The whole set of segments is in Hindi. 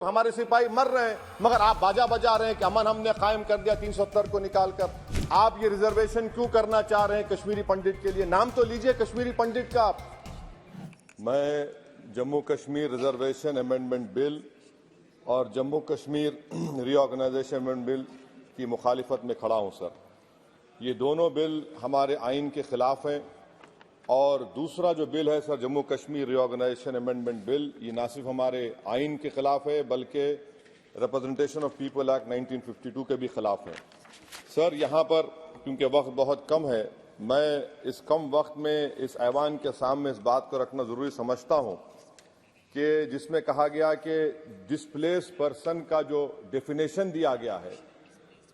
हमारे सिपाही मर रहे हैं, मगर आप बाजा बजा रहे हैं कि अमन हमने कायम कर दिया 370 को निकालकर। आप ये रिजर्वेशन क्यों करना चाह रहे हैं कश्मीरी पंडित के लिए? नाम तो लीजिए कश्मीरी पंडित का आप। मैं Jammu Kashmir reservation amendment bill और Jammu Kashmir reorganisation amendment bill की मुखालिफत में खड़ा हूं सर। ये दोनों बिल हमारे आइन के खिलाफ हैं। और दूसरा जो बिल है sir, Jammu Kashmir reorganisation amendment bill, ये ना सिर्फ हमारे आइन के खिलाफ है बल्कि रिप्रेजेंटेशन ऑफ पीपल एक्ट 1952 के भी खिलाफ है सर। यहाँ पर क्योंकि वक्त बहुत कम है, मैं इस कम वक्त में इस ऐवान के सामने इस बात को रखना जरूरी समझता हूँ कि जिसमें कहा गया कि डिस्प्लेस पर्सन का जो डेफिनेशन दिया गया है,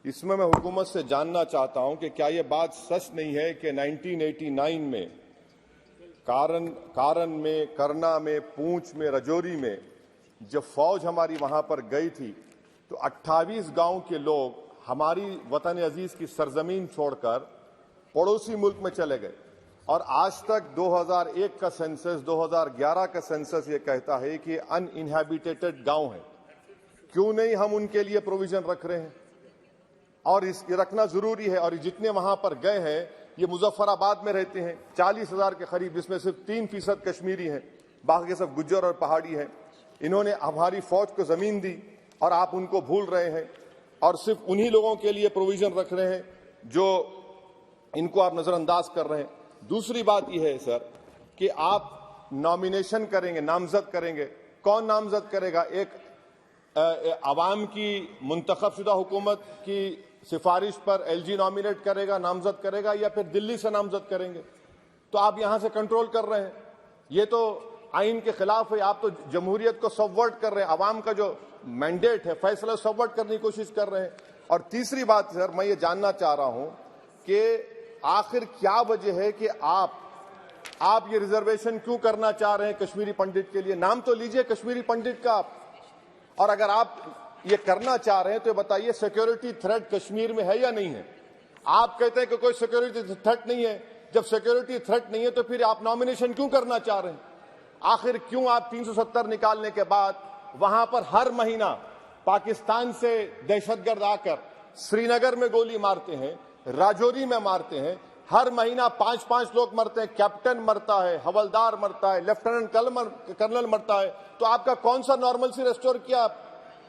इसमें मैं हुकूमत से जानना चाहता हूं कि क्या यह बात सच नहीं है कि 1989 में कारण में, करना में, पूंछ में, रजौरी में जब फौज हमारी वहां पर गई थी तो 28 गांव के लोग हमारी वतन अजीज की सरजमीन छोड़कर पड़ोसी मुल्क में चले गए। और आज तक 2001 का सेंसस, 2011 का सेंसस ये कहता है कि अनइनहैबिटेटेड गांव है। क्यों नहीं हम उनके लिए प्रोविजन रख रहे हैं? और ये रखना जरूरी है। और जितने वहां पर गए हैं ये मुजफ्फराबाद में रहते हैं, 40,000 के करीब, जिसमें सिर्फ 3% कश्मीरी हैं, बाकी सब गुज्जर और पहाड़ी हैं। इन्होंने हमारी फौज को जमीन दी और आप उनको भूल रहे हैं और सिर्फ उन्हीं लोगों के लिए प्रोविजन रख रहे हैं जो इनको आप नजरअंदाज कर रहे हैं। दूसरी बात यह है सर कि आप नॉमिनेशन करेंगे, नामजद करेंगे। कौन नामजद करेगा? एक अवाम की मुंतखबशुदा हुकूमत की सिफारिश पर एलजी नॉमिनेट करेगा, नामजद करेगा, या फिर दिल्ली से नामजद करेंगे? तो आप यहां से कंट्रोल कर रहे हैं। ये तो आइन के खिलाफ है। आप तो जमहूरियत को सबवर्ट कर रहे हैं। अवाम का जो मैंडेट है, फैसला सबवर्ट करने की कोशिश कर रहे हैं। और तीसरी बात सर, मैं ये जानना चाह रहा हूं कि आखिर क्या वजह है कि आप ये रिजर्वेशन क्यों करना चाह रहे हैं कश्मीरी पंडित के लिए? नाम तो लीजिए कश्मीरी पंडित का आप। और अगर आप ये करना चाह रहे हैं तो बताइए सिक्योरिटी थ्रेट कश्मीर में है या नहीं है? आप कहते हैं कि कोई सिक्योरिटी थ्रेट नहीं है। जब सिक्योरिटी थ्रेट नहीं है तो फिर आप नॉमिनेशन क्यों करना चाह रहे हैं? आखिर क्यों आप 370 निकालने के बाद वहां पर हर महीना पाकिस्तान से दहशतगर्द आकर श्रीनगर में गोली मारते हैं, राजौरी में मारते हैं, हर महीना 5-5 लोग मरते हैं, कैप्टन मरता है, हवलदार मरता है, लेफ्टिनेंट कर्नल मरता है। तो आपका कौन सा नॉर्मलसी रेस्टोर किया?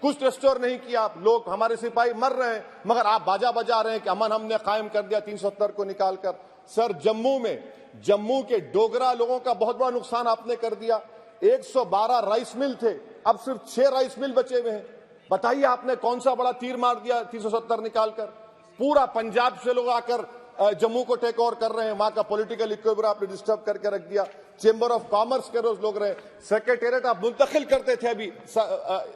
कुछ रेस्टोर नहीं किया आप। लोग हमारे सिपाही मर रहे हैं, मगर आप बाजा बजा रहे हैं कि अमन हमने कायम कर दिया 370 को निकालकर। सर, जम्मू के डोगरा लोगों का बहुत बड़ा नुकसान आपने कर दिया। 112 राइस मिल थे, अब सिर्फ 6 राइस मिल बचे हुए हैं। बताइए आपने कौन सा बड़ा तीर मार दिया 370 निकालकर? पूरा पंजाब से लोग आकर जम्मू को टेक ओवर कर रहे हैं। वहां का पॉलिटिकल इक्विलिब्रियम आपने डिस्टर्ब करके रख दिया। चेंबर ऑफ कॉमर्स के रोज लोग रहे, सेक्रेटेरिएट आप मुंतकिल करते थे अभी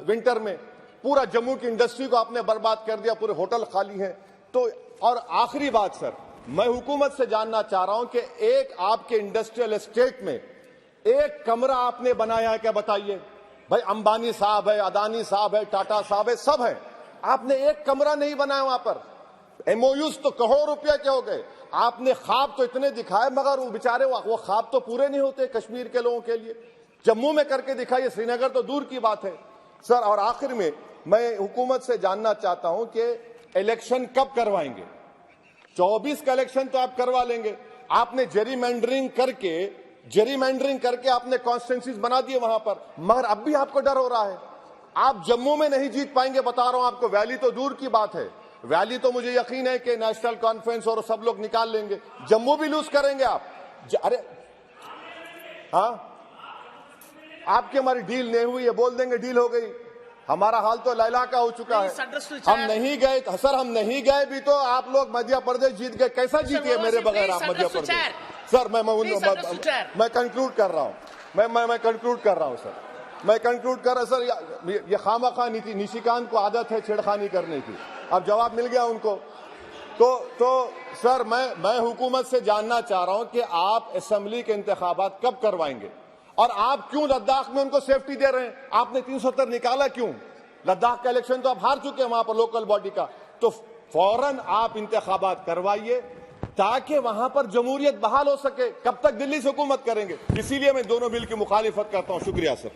विंटर में, पूरा जम्मू की इंडस्ट्री को आपने बर्बाद कर दिया, पूरे होटल खाली हैं। तो और आखिरी बात सर, मैं हुकूमत से जानना चाह रहा हूं कि एक आपके इंडस्ट्रियल एस्टेट में एक कमरा आपने बनाया है क्या? बताइए भाई। अंबानी साहब है, अदानी साहब है, टाटा साहब है, सब है। आपने एक कमरा नहीं बनाया वहां पर। एमओयूज तो करोड़ों रुपया के हो गए। आपने ख्वाब तो इतने दिखाए, मगर वो बेचारे वो ख्वाब तो पूरे नहीं होते कश्मीर के लोगों के लिए। जम्मू में करके दिखाइए, श्रीनगर तो दूर की बात है सर। और आखिर में मैं हुकूमत से जानना चाहता हूं कि इलेक्शन कब करवाएंगे? 24 का इलेक्शन तो आप करवा लेंगे। आपने जेरीमैंडरिंग करके आपने कॉन्स्टिट्यूंसीज बना दिए वहां पर, मगर अब भी आपको डर हो रहा है। आप जम्मू में नहीं जीत पाएंगे, बता रहा हूं आपको। वैली तो दूर की बात है, वैली तो मुझे यकीन है कि नेशनल कॉन्फ्रेंस और सब लोग निकाल लेंगे। जम्मू भी लूज करेंगे आप। अरे हाँ, आपकी हमारी डील नहीं हुई है, बोल देंगे डील हो गई। हमारा हाल तो लैला का हो चुका है। हम नहीं गए सर, हम नहीं गए भी तो आप लोग मध्य प्रदेश जीत गए। कैसा जीतिए मेरे बगैर आप मध्य प्रदेश? सर मैं कंक्लूड कर रहा हूं, मैं कंक्लूड कर रहा हूं सर। मैं कंक्लूड कर रहा सर। ये खामखा निशिकांत को आदत है छेड़खानी करने की। अब जवाब मिल गया उनको। तो सर मैं हुकूमत से जानना चाह रहा हूं कि आप असेंबली के इंतखाबात कब करवाएंगे? और आप क्यों लद्दाख में उनको सेफ्टी दे रहे हैं? आपने 370 निकाला क्यों? लद्दाख का इलेक्शन तो आप हार चुके हैं वहां पर लोकल बॉडी का। तो फौरन आप इंतखाबात करवाइए ताकि वहां पर जमहूरियत बहाल हो सके। कब तक दिल्ली से हुकूमत करेंगे? इसीलिए मैं दोनों बिल की मुखालिफत करता हूं। शुक्रिया सर।